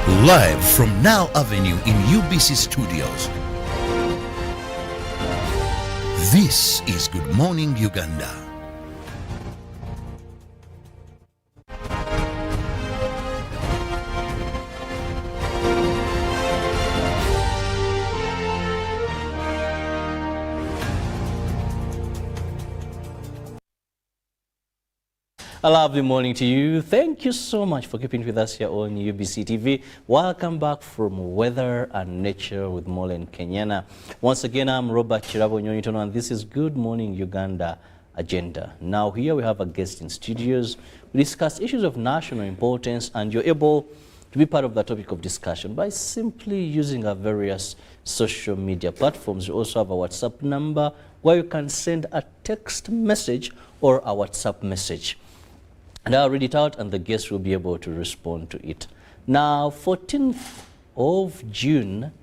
Live from Now Avenue in UBC Studios. This is Good Morning Uganda. A lovely morning to you. Thank you so much for keeping with us here on UBC TV. Welcome back from Weather and Nature with Molen Kenyana. Once again, I'm Robert Chirabo Nyonitono, and this is Good Morning Uganda Agenda. Now here we have a guest in studios. We discuss issues of national importance, and you're able to be part of the topic of discussion by simply using our various social media platforms. We also have a WhatsApp number where you can send a text message or a WhatsApp message. And I'll read it out and the guests will be able to respond to it. Now, 14th of June,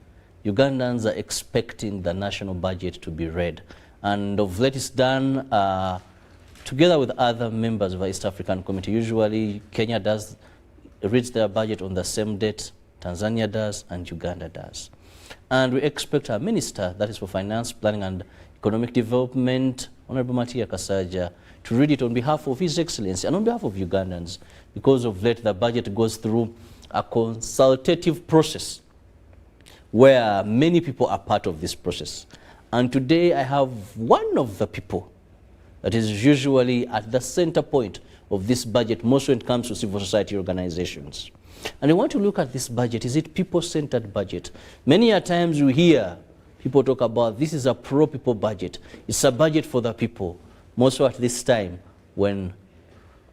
Ugandans are expecting the national budget to be read. And of late it's done together with other members of the East African Committee. Usually Kenya reads their budget on the same date, Tanzania does, and Uganda does. And we expect our Minister, that is for Finance, Planning and Economic Development, Honorable Matia Kasaja, to read it on behalf of His Excellency and on behalf of Ugandans. Because of late, the budget goes through a consultative process where many people are part of this process. And today I have one of the people that is usually at the center point of this budget, most when it comes to civil society organizations. And I want to look at this budget. Is it people-centered budget? Many a times you hear people talk about this is a pro-people budget. It's a budget for the people. Most at this time when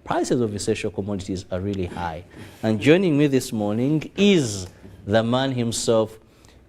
prices of essential commodities are really high. And joining me this morning is the man himself,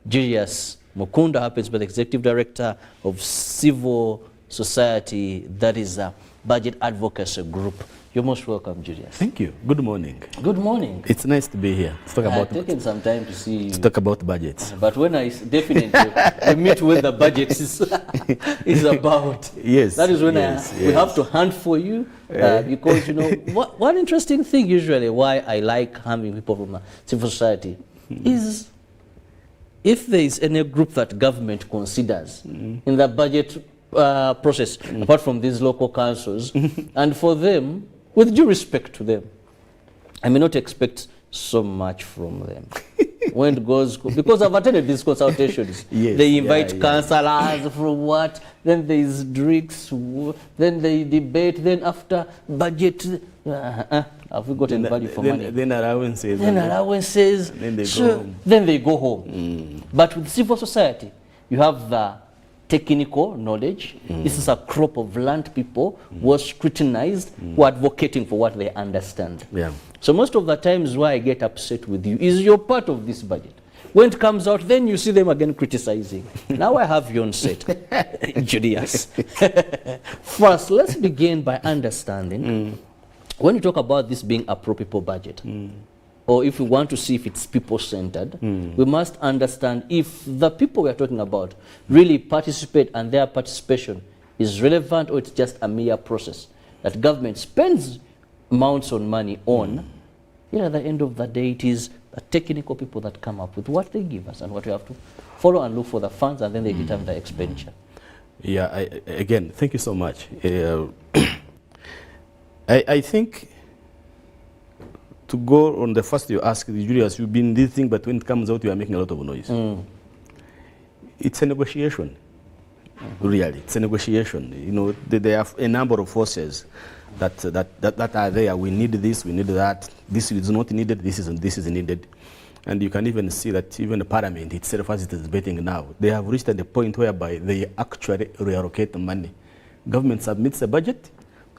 Julius Mukunda, happens to be the Executive Director of Civil Society, that is a Budget Advocacy Group. You're most welcome, Julius. Thank you. Good morning. Good morning. It's nice to be here. To talk I've taken some time to see you. To talk about budgets. But when I definitely meet with the budget is about. Yes. That is when we have to hunt for you because, you know, one interesting thing usually why I like having people from civil society is if there is any group that government considers in the budget process, apart from these local councils, and for them, with due respect to them, I may not expect so much from them. When it goes, because I've attended these consultations, yes, they invite councillors from what, then there is drinks, then they debate, then after budget, have we gotten value for money? Then allowances. Then allowances. Then they go home. Then they go home. But with civil society, you have the technical knowledge. This is a crop of learned people who are scrutinized, who are advocating for what they understand. Yeah. So most of the times why I get upset with you is you're part of this budget. When it comes out, then you see them again criticizing. Now I have you on set, Julius. First, let's begin by understanding, when you talk about this being a pro-people budget, or if we want to see if it's people-centered, we must understand if the people we are talking about really participate and their participation is relevant or it's just a mere process that government spends amounts of money on. At the end of the day, it is the technical people that come up with what they give us and what we have to follow and look for the funds, and then they determine the expenditure. Yeah, again, thank you so much. I think to go on the first you ask, Julius, you've been this thing, but when it comes out, you are making a lot of noise. It's a negotiation, really. It's a negotiation. You know, there are a number of forces that are there. We need this, we need that. This is not needed, this is needed. And you can even see that even the parliament itself, as it is debating now, they have reached at the point whereby they actually reallocate the money. Government submits a budget,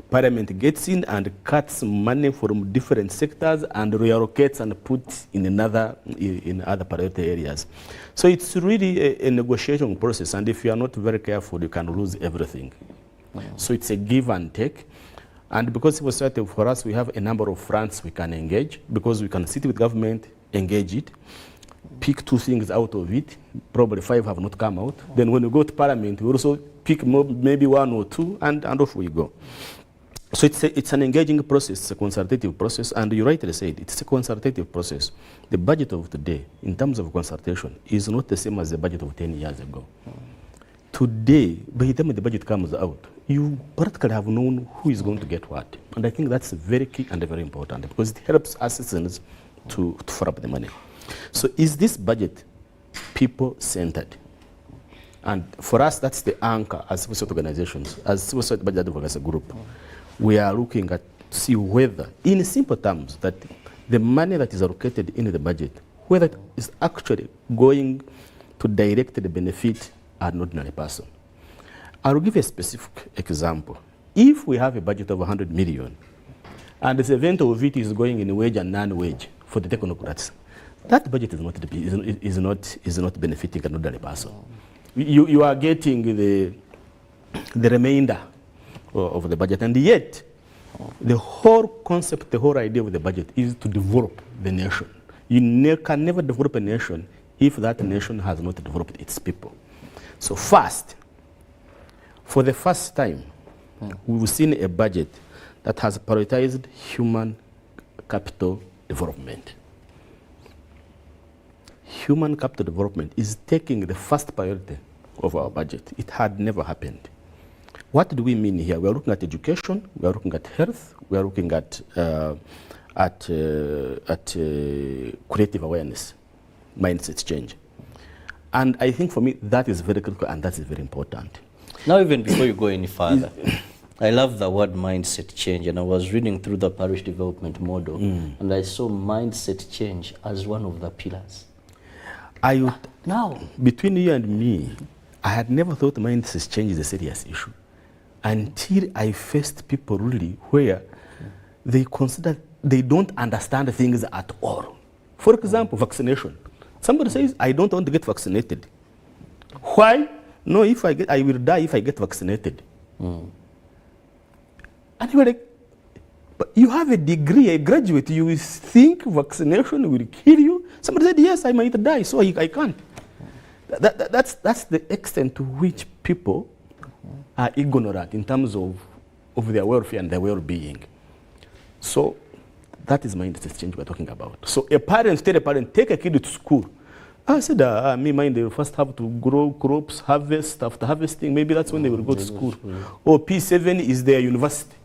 Parliament gets in and cuts money from different sectors and reallocates and puts in other priority areas. So it's really a negotiation process, and if you are not very careful, you can lose everything. So it's a give and take. And because civil society, for us, we have a number of fronts we can engage, because we can sit with government, engage it, pick 2 things out of it, probably 5 have not come out. Then when we go to Parliament, we also pick maybe 1 or 2, and off we go. So it's an engaging process, it's a consultative process, and you rightly said it's a consultative process. The budget of today, in terms of consultation, is not the same as the budget of 10 years ago. Today, by the time the budget comes out, you practically have known who is going to get what. And I think that's very key and very important because it helps us citizens to follow up the money. So is this budget people-centered? And for us, that's the anchor as civil society organizations, as civil society budget advocacy group. We are looking at see whether, in simple terms, that the money that is allocated in the budget, whether it is actually going to directly benefit an ordinary person. I'll give a specific example. If we have a budget of 100 million, and the 70 of it is going in wage and non-wage for the technocrats, that budget is not benefiting an ordinary person. You are getting the remainder of the budget, and yet the whole concept, the whole idea of the budget is to develop the nation. You can never develop a nation if that nation has not developed its people. So first, for the first time, we've seen a budget that has prioritized human capital development. Human capital development is taking the first priority of our budget. It had never happened. What do we mean here? We are looking at education, we are looking at health, we are looking at creative awareness, mindset change. And I think for me, that is very critical and that is very important. Now, even before you go any further, I love the word mindset change, and I was reading through the parish development model, and I saw mindset change as one of the pillars. Now, between you and me, I had never thought mindset change is a serious issue until I faced people really where they consider they don't understand things at all. For example, vaccination. Somebody says, I don't want to get vaccinated. Why? No, I will die if I get vaccinated. And you were like, but you have a degree, a graduate, you will think vaccination will kill you? Somebody said, yes, I might die, so I can't. That's the extent to which people are ignorant in terms of their welfare and their well-being. So that is mindset change we're talking about. So a parent, tell a parent, take a kid to school. I said, they will first have to grow crops, harvest. After harvesting, maybe that's when they will go to school. Or P7 is their university.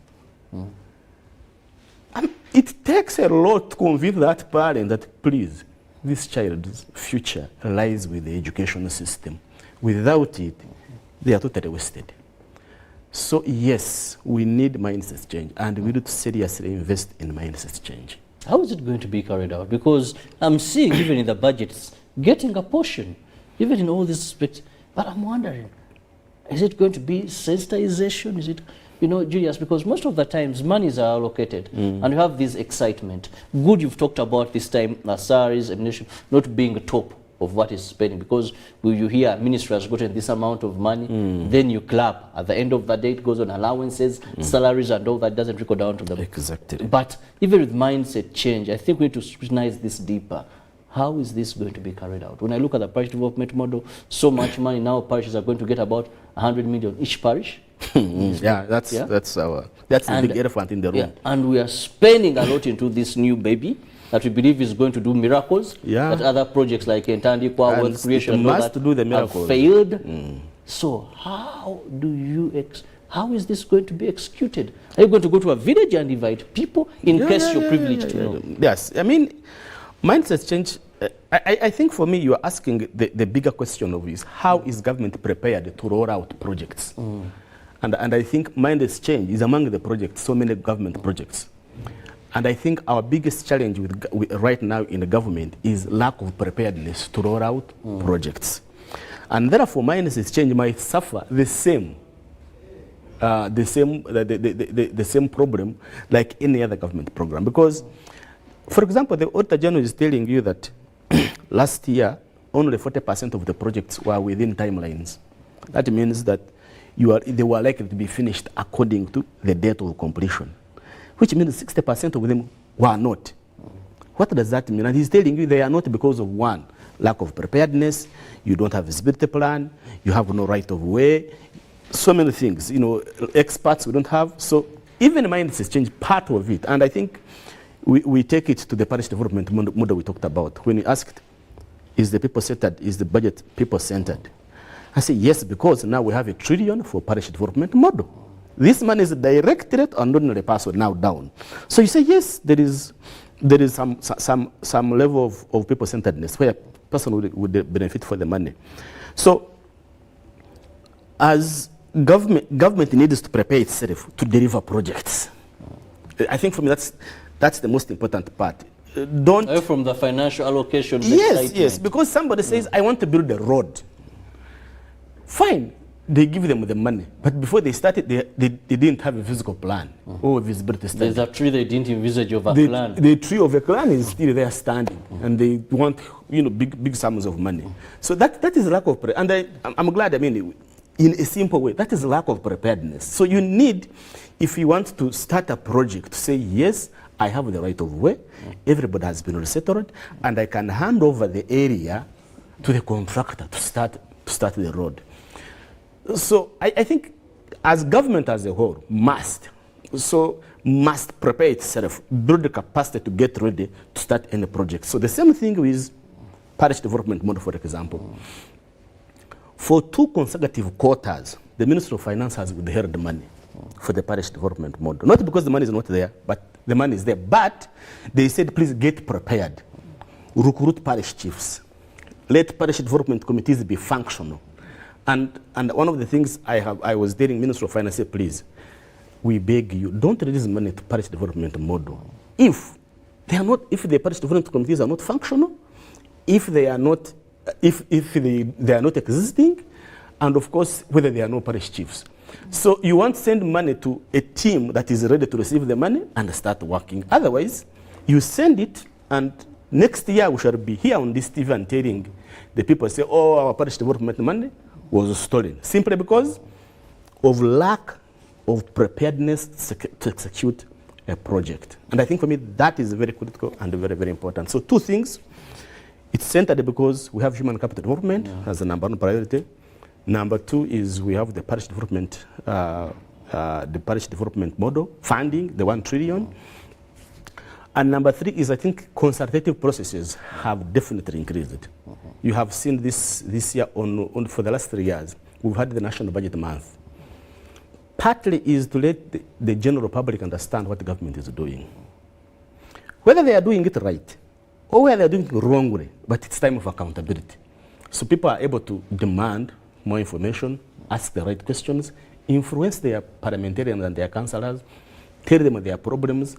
And it takes a lot to convince that parent that, please, this child's future lies with the education system. Without it, they are totally wasted. So yes, we need mindset change, and we need to seriously invest in mindset change. How is it going to be carried out? Because I'm seeing, even in the budgets, getting a portion, even in all these aspects. But I'm wondering, is it going to be sensitization? Is it, Julius, because most of the times monies are allocated and you have this excitement. Good, you've talked about this time, salaries and nation not being top of what is spending, because you hear ministry has gotten this amount of money, then you clap. At the end of the day, it goes on allowances, salaries and all that, doesn't trickle down to them. Exactly. But even with mindset change, I think we need to scrutinize this deeper. How is this going to be carried out? When I look at the parish development model, so much money now, parishes are going to get about 100 million each parish. Yeah, that's the big elephant in the room. Yeah, and we are spending a lot into this new baby that we believe is going to do miracles. Yeah. That other projects like Entandi, wealth creation, and all that do the miracles. Have failed. So how how is this going to be executed? Are you going to go to a village and invite people in case you're privileged to know? Yes, I mean, mindset change. I think for me, you are asking the bigger question of is how is government prepared to roll out projects? And I think mindset change is among the projects, so many government projects. And I think our biggest challenge with right now in the government is lack of preparedness to roll out projects. And therefore, mindset change might suffer the same problem like any other government program. Because, for example, the Auditor General is telling you that last year, only 40% of the projects were within timelines. That means that they were likely to be finished according to the date of completion, which means 60% of them were not. What does that mean? And he's telling you they are not because of one, lack of preparedness, you don't have a visibility plan, you have no right of way, so many things, experts we don't have. So even mindset change, part of it. And I think we take it to the parish development model we talked about. When you asked, is the people-centered, is the budget people-centered? I say yes, because now we have $1 trillion for parish development model. This money is directed on ordinary person now down. So you say yes, there is some level of people-centeredness where a person would benefit for the money. So as government needs to prepare itself to deliver projects. I think for me that's the most important part. Don't from the financial allocation. Yes, because somebody says, I want to build a road. Fine, they give them the money, but before they started, they didn't have a physical plan or a visibility study. There's a tree they didn't envisage of a plan. The tree of a plan is still there standing, and they want big sums of money. So that is lack of and I'm glad. I mean, in a simple way, that is lack of preparedness. So you need, if you want to start a project, to say yes, I have the right of way, everybody has been resettled, and I can hand over the area to the contractor to start the road. So I think as government as a whole must prepare itself, build the capacity to get ready to start any project. So the same thing with parish development model, for example. For 2 consecutive quarters, the Ministry of Finance has withheld the money for the parish development model. Not because the money is not there, but the money is there. But they said, please get prepared. Recruit parish chiefs. Let parish development committees be functional. And one of the things I was telling Minister of Finance, said, please, we beg you, don't release money to parish development model. If the parish development committees are not functional, if they are not existing, and of course, whether there are no parish chiefs. So you want to send money to a team that is ready to receive the money and start working. Otherwise, you send it, and next year we shall be here on this TV and telling the people, say, oh, our parish development money was stolen, simply because of lack of preparedness to execute a project. And I think for me, that is very critical and very, very important. So 2 things. It's centered because we have human capital development as the number 1 priority. Number 2 is we have the parish development model, funding, the $1 trillion. And number 3 is, I think, consultative processes have definitely increased. You have seen this year for the last 3 years. We've had the National Budget Month. Partly is to let the general public understand what the government is doing. Whether they are doing it right, or whether they're doing it wrongly, but it's time of accountability. So people are able to demand more information, ask the right questions, influence their parliamentarians and their councillors, tell them their problems,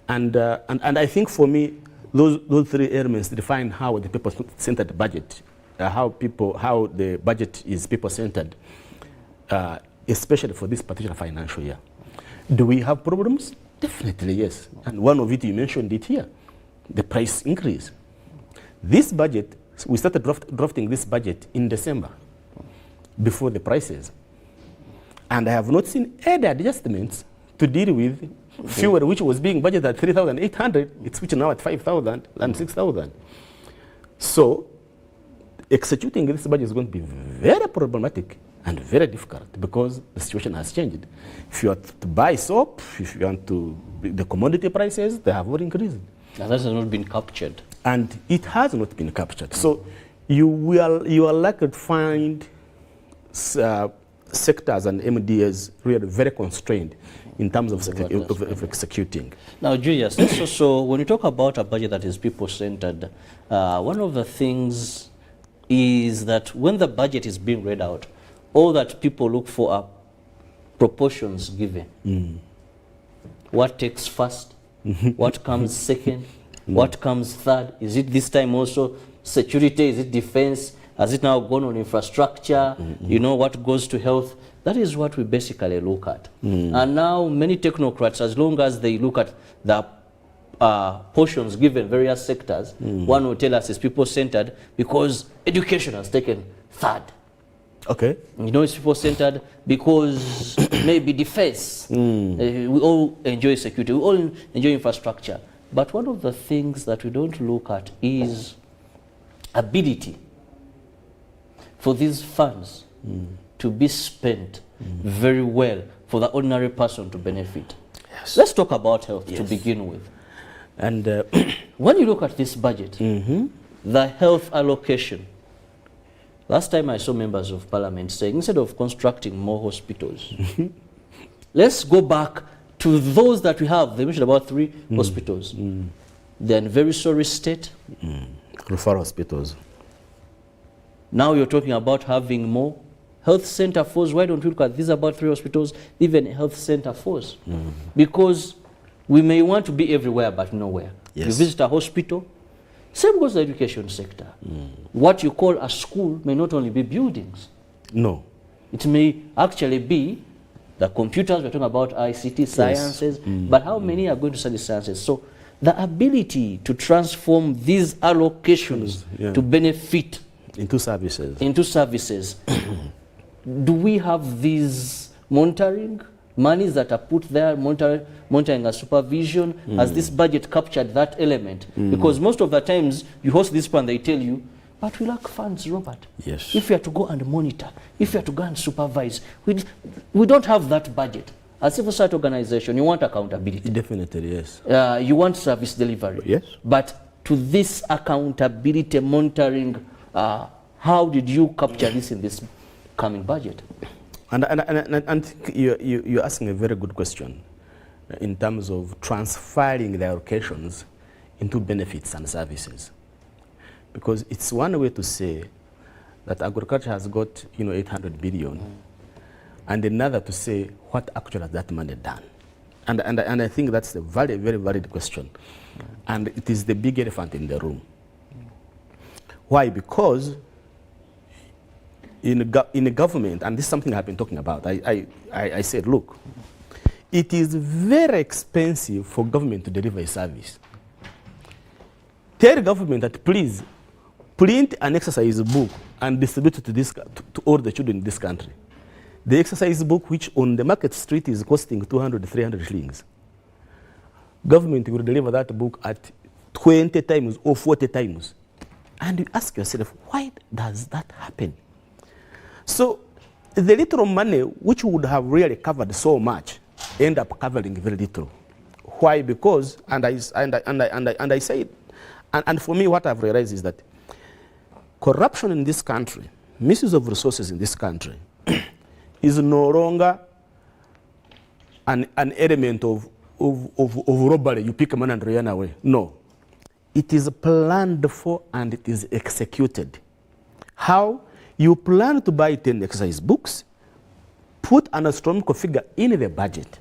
and I think for me, those 3 elements define how the people-centered budget, how the budget is people-centered, especially for this particular financial year. Do we have problems? Definitely yes, and one of it, you mentioned it here. The price increase. This budget, we started drafting this budget in December, before the prices. And I have not seen any adjustments to deal with fuel, which was being budgeted at 3,800, it's switching now at 5,000 and 6,000. So executing this budget is going to be very problematic and very difficult because the situation has changed. If you want to buy soap, if you want to, the commodity prices, they have all increased. Now that has not been captured. And it has not been captured. So you are likely to find sectors and MDAs really very constrained in terms of executing. Now, Julius, so when you talk about a budget that is people-centered, one of the things is that when the budget is being read out, all that people look for are proportions given. What takes first? What comes second? What comes third? Is it this time also security? Is it defense? Has it now gone on infrastructure? You know, what goes to health? That is what we basically look at. And now many technocrats, as long as they look at the portions given various sectors, one will tell us it's people-centered because education has taken third. Okay. You know, it's people-centered because maybe defense. We all enjoy security. We all enjoy infrastructure. But one of the things that we don't look at is ability for these funds to be spent very well for the ordinary person to benefit. Yes. Let's talk about health to begin with. And when you look at this budget, the health allocation, last time I saw members of parliament saying instead of constructing more hospitals, let's go back to those that we have. They mentioned about 3 hospitals. They're in very sorry state. Referral hospitals. Now you're talking about having more health center force. Why don't we look at these about 3 hospitals, even a health center force? Because we may want to be everywhere but nowhere. Yes. You visit a hospital, same goes to the education sector. What you call a school may not only be buildings. No. It may actually be the computers. We're talking about ICT, sciences, but how many are going to study sciences? So the ability to transform these allocations to benefit into services. Do we have these monitoring monies that are put there, monitoring and supervision? Has this budget captured that element? Because most of the times you host this plan, they tell you, but we lack funds, Robert. Yes. If you have to go and monitor, if you have to go and supervise, we don't have that budget. As a civil society organization, you want accountability. Definitely, yes. You want service delivery. Yes. But to this accountability monitoring, how did you capture this in this coming budget? And I think you're asking a very good question in terms of transferring the allocations into benefits and services. Because it's one way to say that agriculture has got 800 billion, and another to say what actually has that money done. And I think that's a very, very valid question. And it is the big elephant in the room. Why? Because in a government, and this is something I've been talking about, I said, look, it is very expensive for government to deliver a service. Tell government that please print an exercise book and distribute it to all the children in this country. The exercise book, which on the market street is costing 200, 300 shillings. Government will deliver that book at 20 times or 40 times. And you ask yourself, why does that happen? So the little money which would have really covered so much end up covering very little. Why? Because, and I say it, and for me what I've realized is that corruption in this country, misuse of resources in this country, is no longer an element of robbery. You pick a man and run away. No. It is planned for and it is executed. How? You plan to buy 10 exercise books, put an astronomical figure in the budget.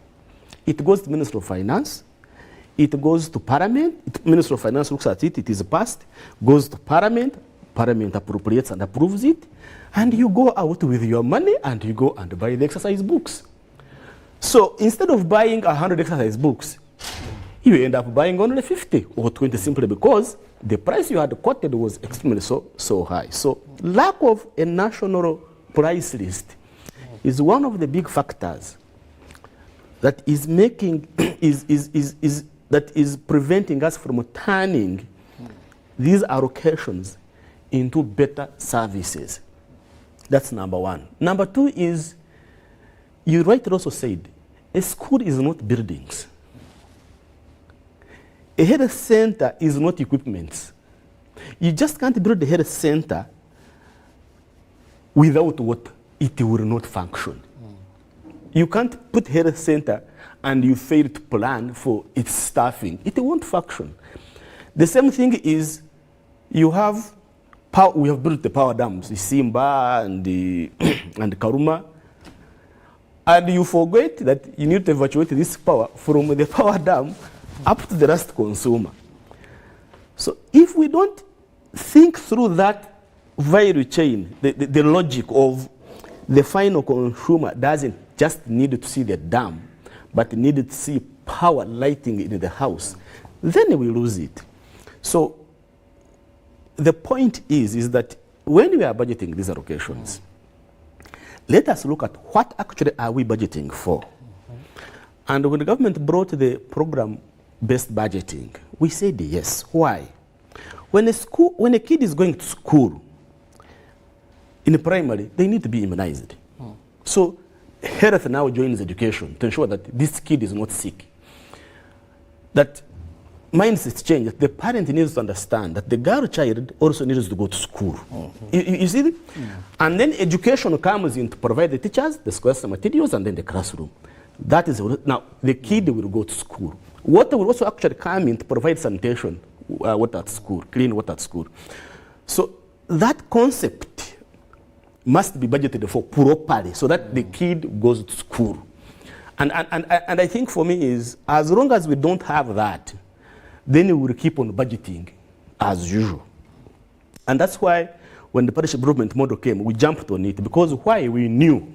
It goes to the Minister of Finance, it goes to Parliament, Minister of Finance looks at it, it is passed, goes to Parliament, Parliament appropriates and approves it, and you go out with your money and you go and buy the exercise books. So instead of buying 100 exercise books, you end up buying only 50 or 20 simply because the price you had quoted was extremely so high. So lack of a national price list is one of the big factors that is making that is preventing us from turning these allocations into better services. That's number one. Number two is, you rightly also said, a school is not buildings. A health center is not equipment. You just can't build a health center without what? It will not function. You can't put health center and you fail to plan for its staffing. It won't function. The same thing is, you have power, we have built the power dams, the Simba and the and Karuma, and you forget that you need to evacuate this power from the power dam up to the last consumer. So if we don't think through that value chain, the logic of the final consumer doesn't just need to see the dam, but need to see power lighting in the house, then we lose it. So the point is that when we are budgeting these allocations, let us look at what actually are we budgeting for. And when the government brought the program-based budgeting, we said yes. Why? When a kid is going to school, in primary, they need to be immunized. So health now joins education to ensure that this kid is not sick. that mindset change, that the parent needs to understand that the girl child also needs to go to school. You see it? And then education comes in to provide the teachers, the school's materials, and then the classroom. That is, now the kid will go to school. Water will also actually come in to provide sanitation, water at school, clean water at school. So that concept must be budgeted for properly so that the kid goes to school. And I think for me is, as long as we don't have that, then we will keep on budgeting as usual. And that's why when the parish improvement model came, we jumped on it, because why? We knew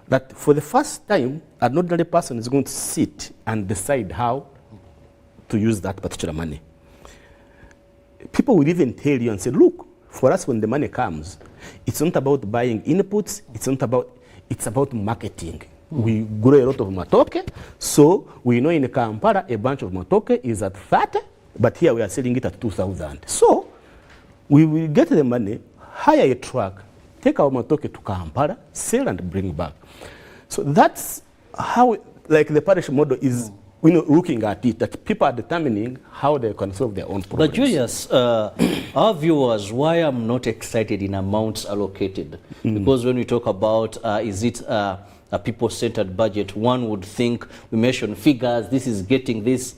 that for the first time, an ordinary person is going to sit and decide how to use that particular money. People will even tell you and say, look, for us when the money comes, it's not about buying inputs, it's about marketing. We grow a lot of matoke, so we know in Kampala a bunch of matoke is at 30, but here we are selling it at 2,000. So we will get the money, hire a truck, take our matoke to Kampala, sell and bring back. So that's how, like, the parish model is, looking at it, that people are determining how they can solve their own problems. But Julius, our viewers, why I'm not excited in amounts allocated? Because when we talk about, is it a people-centered budget, one would think we mention figures, this is getting this.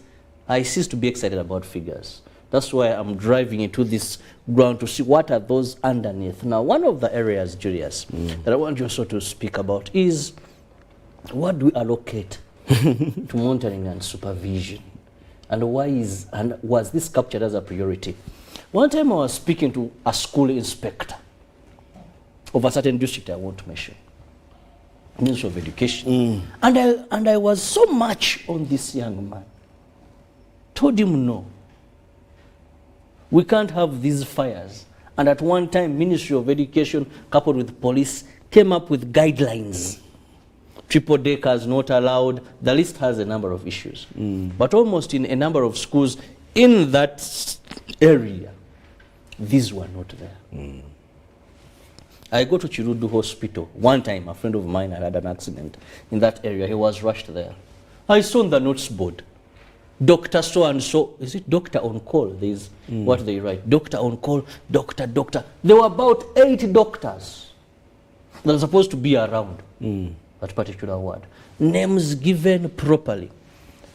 I cease to be excited about figures. That's why I'm driving into this ground to see what are those underneath. Now, one of the areas, Julius, that I want you also to speak about is, what do we allocate to monitoring and supervision? And was this captured as a priority? One time I was speaking to a school inspector of a certain district I won't mention, Ministry of Education. And I was so much on this young man. Told him no. We can't have these fires. And at one time, Ministry of Education, coupled with police, came up with guidelines. Triple deckers not allowed. The list has a number of issues. But almost in a number of schools in that area, these were not there. I go to Chirudu Hospital. One time, a friend of mine had an accident in that area. He was rushed there. I saw on the notes board, Dr. So-and-so, is it doctor on call? There's what they write. Doctor on call, doctor. There were about 8 doctors that are supposed to be around that particular ward. Names given properly.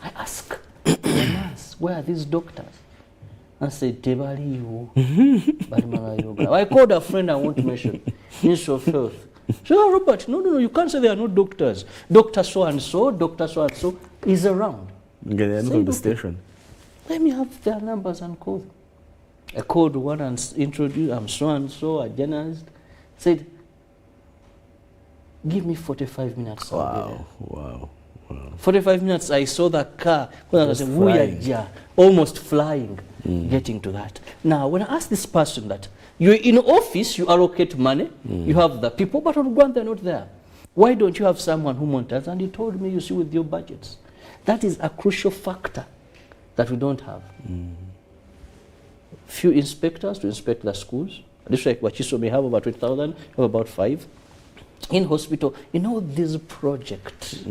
I ask, where are these doctors? I said, Tebaliyo. I called a friend I won't mention, Ministry of Health. So, oh, Robert, no, you can't say they are not doctors. Doctor so-and-so is around. Get the the station. Let me have their numbers and call them. I called one and introduced, I'm so-and-so, a journalist. Said, give me 45 minutes. Wow. 45 minutes, I saw the car, almost flying, getting to that. Now, when I ask this person that, you're in office, you allocate money, you have the people, but on ground they're not there. Why don't you have someone who monitors? And he told me, you see, with your budgets. That is a crucial factor that we don't have. Few inspectors to inspect the schools. This like Wachiso may have about 20,000, have about 5. In hospital, these projects,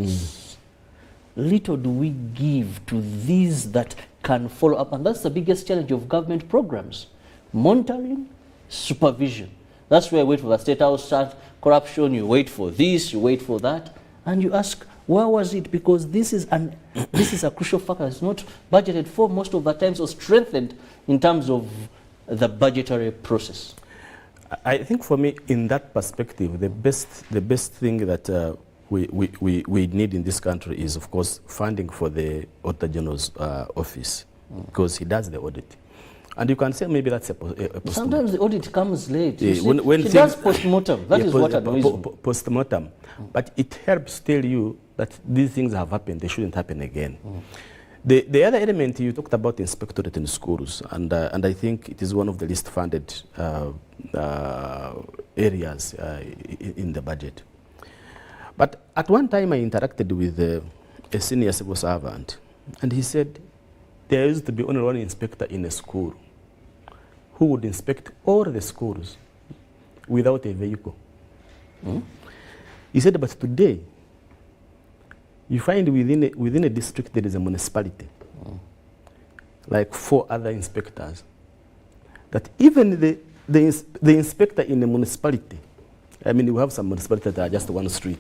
little do we give to these that can follow up. And that's the biggest challenge of government programs. Monitoring, supervision. That's where you wait for the State House start corruption, you wait for this, you wait for that, and you ask, where was it? Because this is a crucial factor. It's not budgeted for most of the times or strengthened in terms of the budgetary process. I think for me, in that perspective, the best thing that we need in this country is, of course, funding for the Auditor General's office, because he does the audit. And you can say maybe that's a post-mortem. Sometimes the audit comes late. Yeah, when she does post-mortem. That is what annoys me. Post-mortem. But it helps tell you that these things have happened, they shouldn't happen again. The other element you talked about, inspectorate in schools, and I think it is one of the least funded areas in the budget. But at one time I interacted with a senior civil servant, and he said there used to be only one inspector in a school who would inspect all the schools without a vehicle. He said, but today, you find within a district there is a municipality. like 4 other inspectors, that even the inspector in the municipality, I mean, we have some municipalities that are just one street,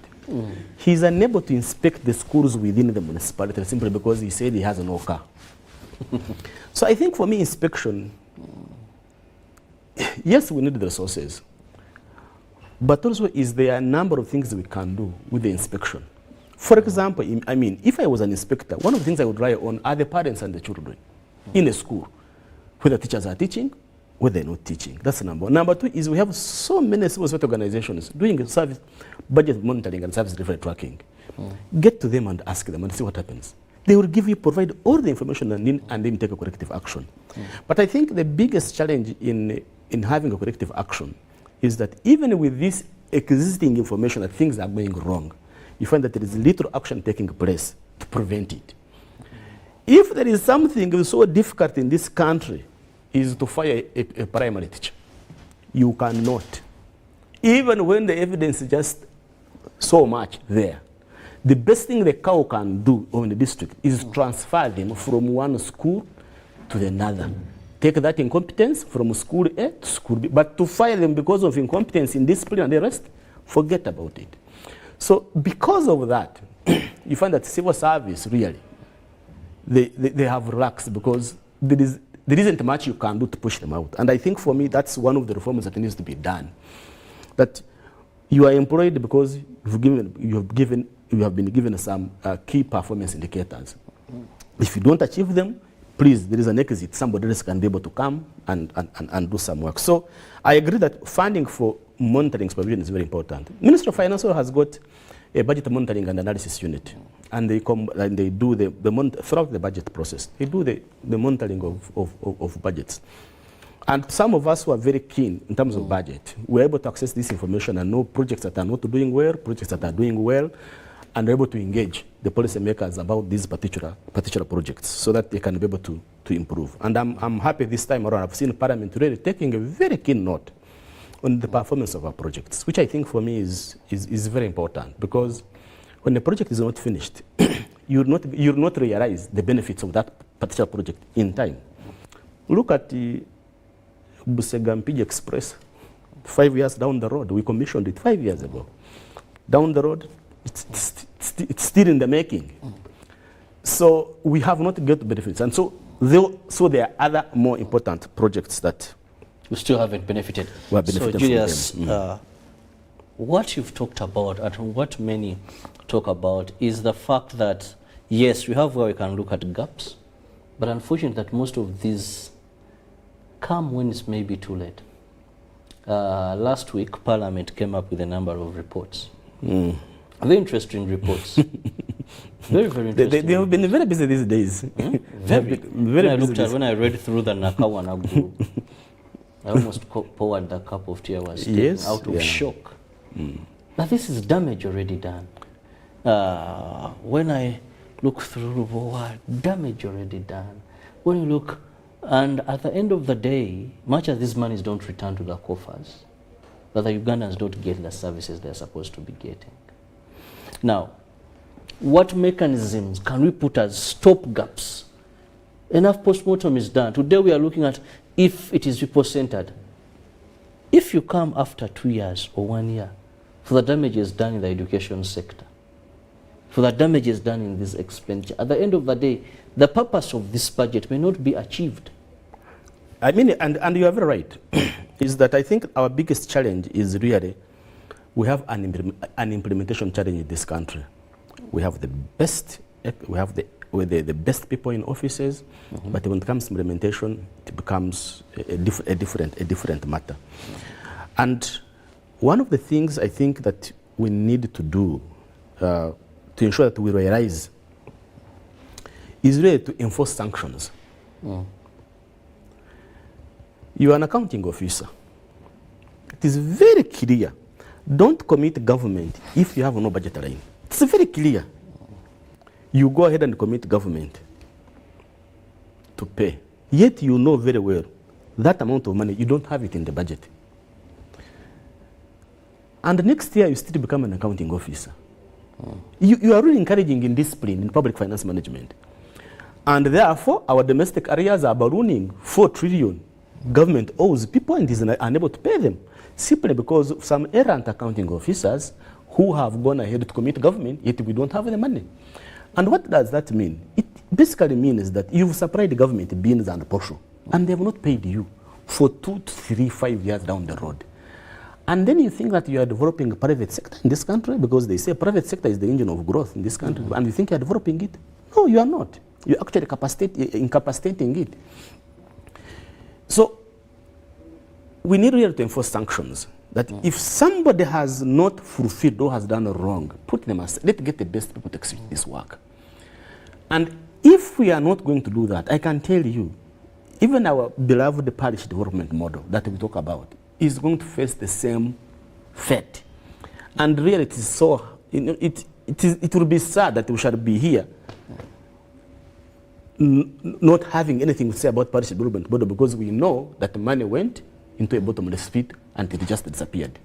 he's unable to inspect the schools within the municipality simply because he said he has no car. So I think for me, inspection, yes, we need the resources, but also is there a number of things we can do with the inspection. For example, I mean, if I was an inspector, one of the things I would rely on are the parents and the children in the school, whether teachers are teaching, whether they're not teaching. That's number one. Number 2 is we have so many civil society organizations doing service budget monitoring and service delivery tracking. Get to them and ask them and see what happens. They will provide all the information and then take a corrective action. But I think the biggest challenge in having a corrective action is that even with this existing information that things are going wrong, you find that there is little action taking place to prevent it. If there is something so difficult in this country is to fire a primary teacher, you cannot. Even when the evidence is just so much there, the best thing the cow can do on the district is transfer them from one school to another. Take that incompetence from school A to school B. But to fire them because of incompetence in discipline and the rest, forget about it. So because of that, you find that civil service really, they have relaxed because there isn't much you can do to push them out. And I think for me, that's one of the reforms that needs to be done. That you are employed because you have been given some key performance indicators. If you don't achieve them, please, there is an exit. Somebody else can be able to come and do some work. So I agree that funding for monitoring supervision is very important. Ministry of Finance has got a budget monitoring and analysis unit, and they do throughout the budget process. They do the monitoring of budgets. And some of us who are very keen in terms of budget, we're able to access this information and know projects that are not doing well, projects that are doing well, and are able to engage the policymakers about these particular projects so that they can be able to improve. And I'm happy this time around. I've seen Parliament really taking a very keen note on the performance of our projects, which I think for me is very important, because when the project is not finished, you'll not realize the benefits of that particular project in time. Look at the Ubcgmu Express, 5 years down the road. We commissioned it 5 years ago. Down the road, it's still in the making. So we have not got benefits. And so there are other more important projects that we still haven't benefited. So Julius, what you've talked about and what many talk about is the fact that, yes, we have where we can look at gaps, but unfortunately that most of these come when it's maybe too late. Last week, Parliament came up with a number of reports. Very interesting reports. Very, very interesting. They have been very busy these days. Very busy. When I read through the Nakawana group, I almost poured a cup of tea. I was out of shock. Now this is damage already done. When I look through, damage already done. When you look, and at the end of the day, much as these monies don't return to the coffers, but the Ugandans don't get the services they're supposed to be getting. Now, what mechanisms can we put as stopgaps? Enough postmortem is done. Today we are looking at if it is people-centered. If you come after 2 years or 1 year, for the damages done in the education sector, for the damages done in this expenditure, at the end of the day, the purpose of this budget may not be achieved. I mean, and you are very right, is that I think our biggest challenge is really we have an implementation challenge in this country. We have the best people in offices, but when it comes to implementation, it becomes a different matter. And one of the things I think that we need to do to ensure that we realize is really to enforce sanctions. You are an accounting officer. It is very clear. Don't commit government if you have no budget line. It's very clear. You go ahead and commit government to pay. Yet you know very well that amount of money, you don't have it in the budget. And next year you still become an accounting officer. You are really encouraging indiscipline in public finance management. And therefore, our domestic arrears are ballooning. 4 trillion government owes people and is unable to pay them, simply because of some errant accounting officers who have gone ahead to commit government, yet we don't have the money. And what does that mean? It basically means that you've supplied the government beans and posho, and they have not paid you for 2 to 3, 5 years down the road. And then you think that you are developing a private sector in this country, because they say private sector is the engine of growth in this country, and you think you are developing it? No, you are not. You're actually incapacitating it. So we need really to enforce sanctions. That if somebody has not fulfilled or has done wrong, put them aside. Let's get the best people to execute this work. And if we are not going to do that, I can tell you, even our beloved parish development model that we talk about is going to face the same fate. And really, it is so. It will be sad that we shall be here not having anything to say about parish development model, because we know that the money went into a bottomless pit and it just disappeared.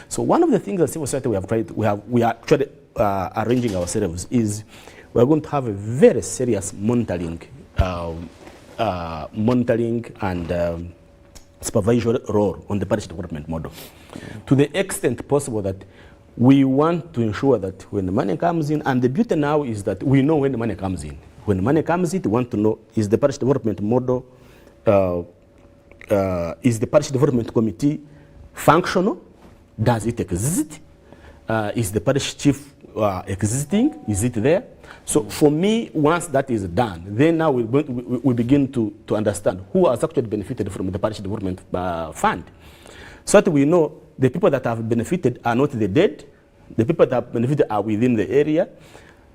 So one of the things that civil society we are actually arranging ourselves is we are going to have a very serious monitoring and supervisory role on the parish development model, to the extent possible that we want to ensure that when the money comes in, and the beauty now is that we know when the money comes in. When the money comes in, we want to know, is the parish development model, is the parish development committee functional? Does it exist? Is the parish chief existing? Is it there? So for me, once that is done, then now we begin to understand who has actually benefited from the parish development fund. So that we know the people that have benefited are not the dead, the people that have benefited are within the area,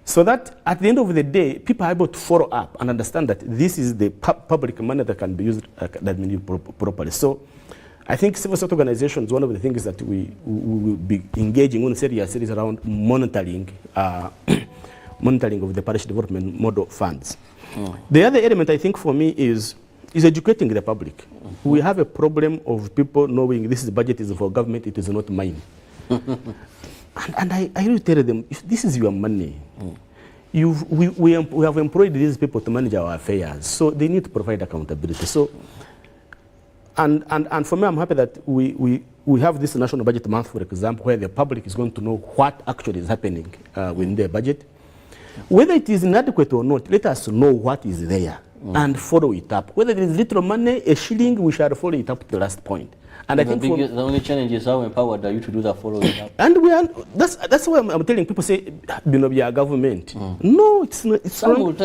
so that at the end of the day, people are able to follow up and understand that this is the public money that can be used properly. So I think civil society organizations, one of the things that we will be engaging on series around monitoring, monitoring of the parish development model funds. The other element I think for me is educating the public. We have a problem of people knowing this budget is for government, it is not mine. And I really tell them, if this is your money, we have employed these people to manage our affairs, so they need to provide accountability. So, and for me, I'm happy that we have this National Budget Month, for example, where the public is going to know what actually is happening within their budget. Whether it is inadequate or not, let us know what is there and follow it up. Whether there is little money, a shilling, we shall follow it up to the last point. And I think the only challenge is how empowered are you to do that following up? And we are, that's why I'm telling people, say, we are government. No, it's not. It's wrong.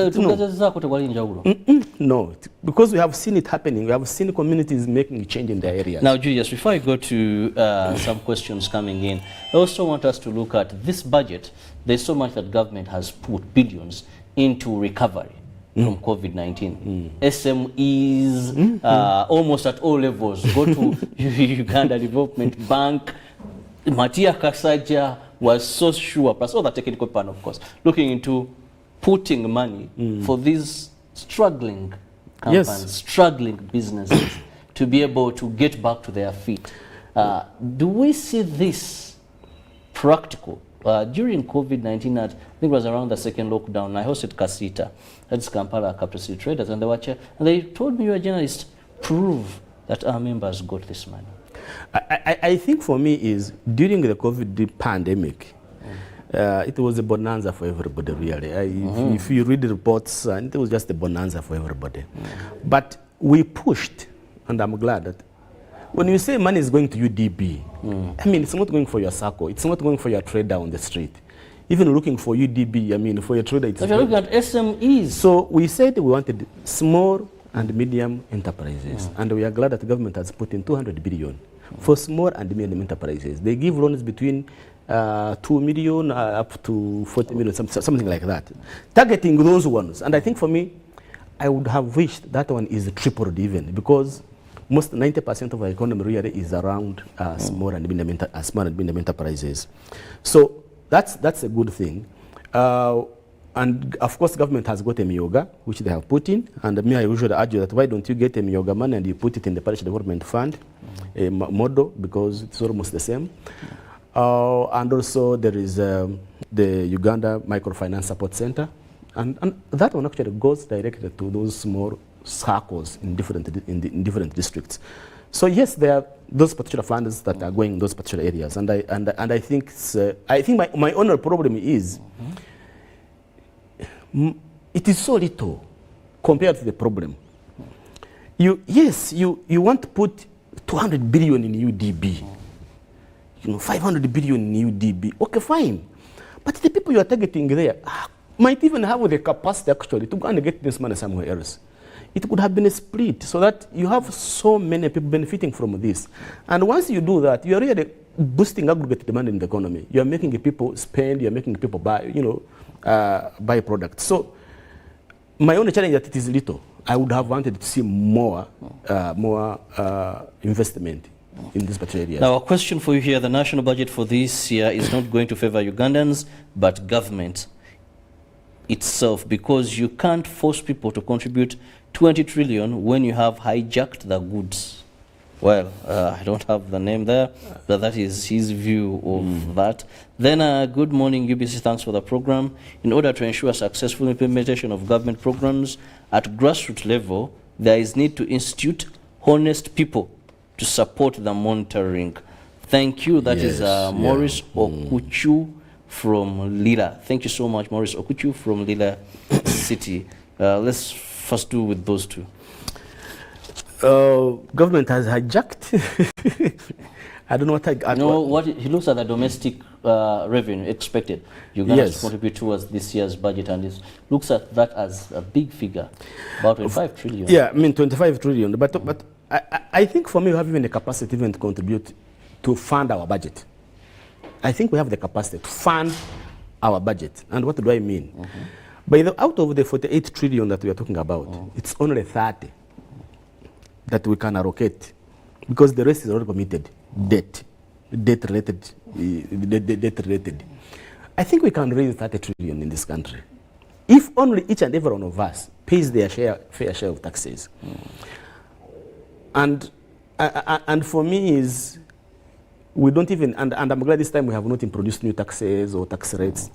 No, because we have seen it happening. We have seen communities making a change in their areas. Now, Julius, before I go to some questions coming in, I also want us to look at this budget. There's so much that government has put billions into recovery from COVID-19. SMEs, almost at all levels, go to Uganda Development Bank. Matia Kasaja was so sure, plus all the technical part, of course, looking into putting money for these struggling companies, struggling businesses, to be able to get back to their feet. Do we see this practical? During COVID-19, I think it was around the second lockdown, I hosted Kasita, that's Kampala Capital City Traders, and they told me, you're a journalist, prove that our members got this money. I think for me is, during the COVID pandemic, it was a bonanza for everybody, really. If you read the reports, it was just a bonanza for everybody. But we pushed, and I'm glad that when you say money is going to UDB, I mean, it's not going for your circle. It's not going for your trader on the street. Even looking for UDB, I mean, for your trader, it's... But you're looking at SMEs. So we said we wanted small and medium enterprises. And we are glad that the government has put in 200 billion for small and medium enterprises. They give loans between 2 million up to 40 million, something like that. Targeting those ones. And I think for me, I would have wished that one is tripled even, because most 90% of our economy really is around small and medium enterprises. So that's a good thing. And of course, government has got a Myoga, which they have put in. And me, I usually argue that why don't you get a Myoga money and you put it in the parish development fund, a model, because it's almost the same. And also there is the Uganda Microfinance Support Center. And that one actually goes directly to those small circles in different districts. So yes, there are those particular funds that are going in those particular areas, and I think my only problem is it is so little compared to the problem. You want to put 200 billion in UDB, 500 billion in UDB. Okay, fine, but the people you are targeting there might even have the capacity actually to go and get this money somewhere else. It could have been a split so that you have so many people benefiting from this. And once you do that, you are really boosting aggregate demand in the economy. You are making people spend, you are making people buy, buy products. So my only challenge is that it is little. I would have wanted to see more investment in this particular area. Now, a question for you here. The national budget for this year is not going to favor Ugandans, but government itself, because you can't force people to contribute 20 trillion when you have hijacked the goods. Well, I don't have the name there, but that is his view of that. Then, good morning, UBC. Thanks for the program. In order to ensure successful implementation of government programs at grassroots level, there is need to institute honest people to support the monitoring. Thank you. That is Maurice Okuchu from Lila. Thank you so much, Maurice Okuchu from Lila City. Let's first do with those two. Government has hijacked. I don't know what he looks at the domestic revenue expected. Uganda has contribute towards this year's budget, and it looks at that as a big figure, about 25 trillion. Yeah, I mean 25 trillion. But I think for me, we have even the capacity even to contribute to fund our budget. I think we have the capacity to fund our budget. And what do I mean? Out of the 48 trillion that we are talking about, it's only 30 that we can allocate, because the rest is already committed. Debt related. I think we can raise 30 trillion in this country if only each and every one of us pays their fair share of taxes. And for me is, we don't even, and I'm glad this time we have not introduced new taxes or tax rates,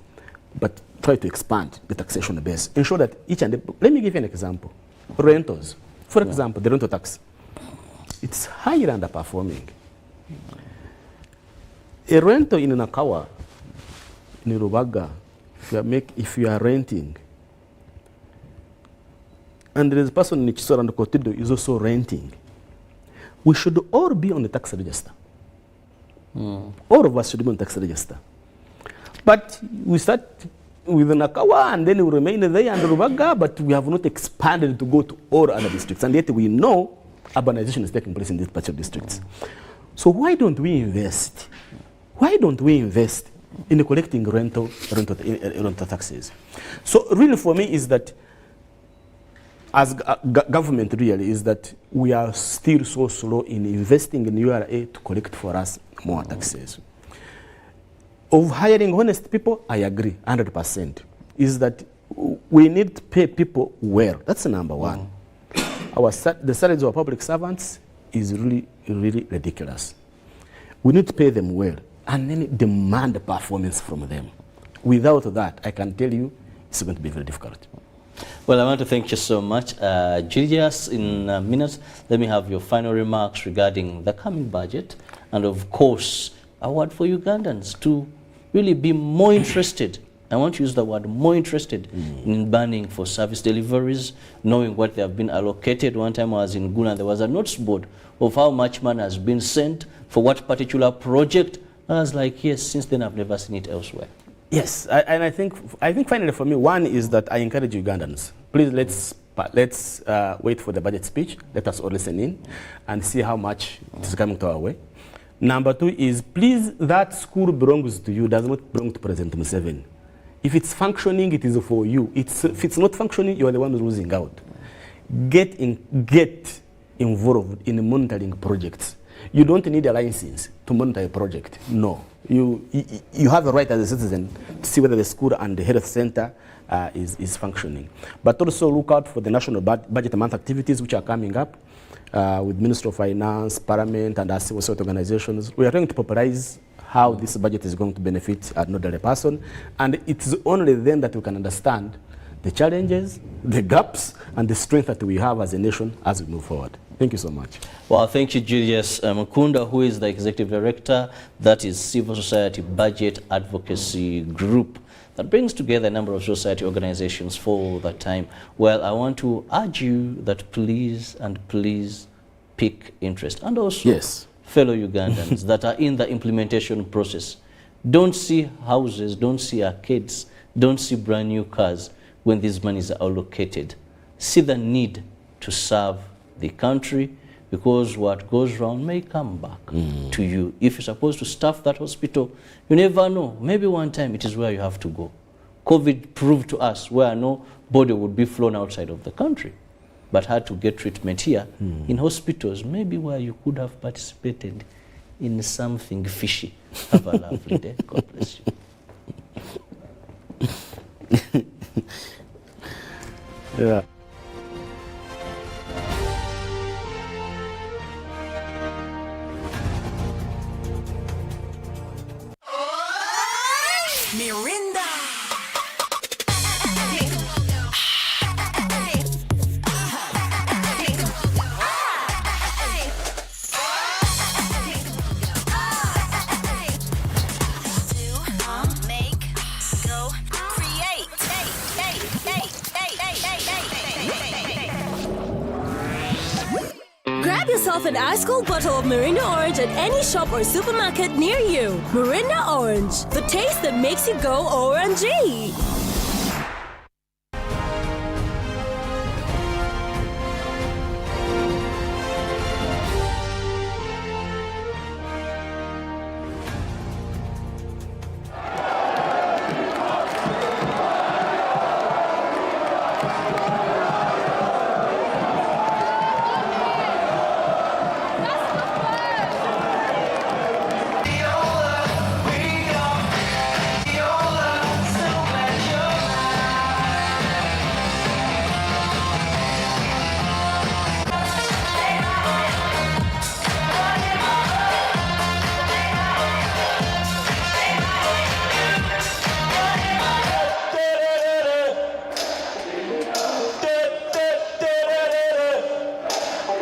but try to expand the taxation base. Ensure that each and every, let me give you an example. Rentals. For example, the rental tax. It's highly underperforming. A rental in Nakawa, in Rubaga, if you are renting, and there is a person in Chisora and Kotido is also renting, we should all be on the tax register. All of us should be on the tax register. But we start with Nakawa and then we remain there and Rubaga, but we have not expanded to go to all other districts. And yet we know urbanization is taking place in these particular districts. So why don't we invest? Why don't we invest in collecting rental taxes? So really for me is that, as government really, is that we are still so slow in investing in URA to collect for us more taxes. Of hiring honest people, I agree 100%. Is that we need to pay people well. That's number one. The salaries of our public servants is really, really ridiculous. We need to pay them well and then demand performance from them. Without that, I can tell you, it's going to be very difficult. Well, I want to thank you so much. Julius, in a minute, let me have your final remarks regarding the coming budget and, of course, a word for Ugandans to really be more interested. I want to use the word more interested in banning for service deliveries, knowing what they have been allocated. One time I was in Uganda, there was a notice board of how much money has been sent for what particular project. I was like, yes, since then I've never seen it elsewhere. Yes, and I think finally for me, one is that I encourage Ugandans. Please let's wait for the budget speech. Let us all listen in and see how much it is coming to our way. Number two is, please, that school belongs to you, does not belong to President Museveni. If it's functioning, it is for you. If it's not functioning, you are the one losing out. Get involved in monitoring projects. You don't need a license to monitor a project. No. You have a right as a citizen to see whether the school and the health center is functioning. But also look out for the national budget month activities which are coming up with Ministry of Finance, Parliament, and our civil society organizations. We are trying to popularize how this budget is going to benefit an ordinary person, and it's only then that we can understand the challenges, the gaps, and the strength that we have as a nation as we move forward. Thank you so much. Well, thank you, Julius Mukunda, who is the Executive Director, that is Civil Society Budget Advocacy Group, that brings together a number of society organizations for that time. Well, I want to urge you that please pick interest. And also, yes, fellow Ugandans that are in the implementation process, don't see houses, don't see arcades, don't see brand new cars when these monies are allocated. See the need to serve the country, because what goes wrong may come back to you. If you're supposed to staff that hospital, you never know. Maybe one time it is where you have to go. COVID proved to us where no body would be flown outside of the country, but had to get treatment here in hospitals, maybe where you could have participated in something fishy. Have a lovely day. God bless you. Yeah. Mirinda. Grab yourself an ice-cold bottle of Mirinda Orange at any shop or supermarket near you. Mirinda Orange, the taste that makes you go OMG.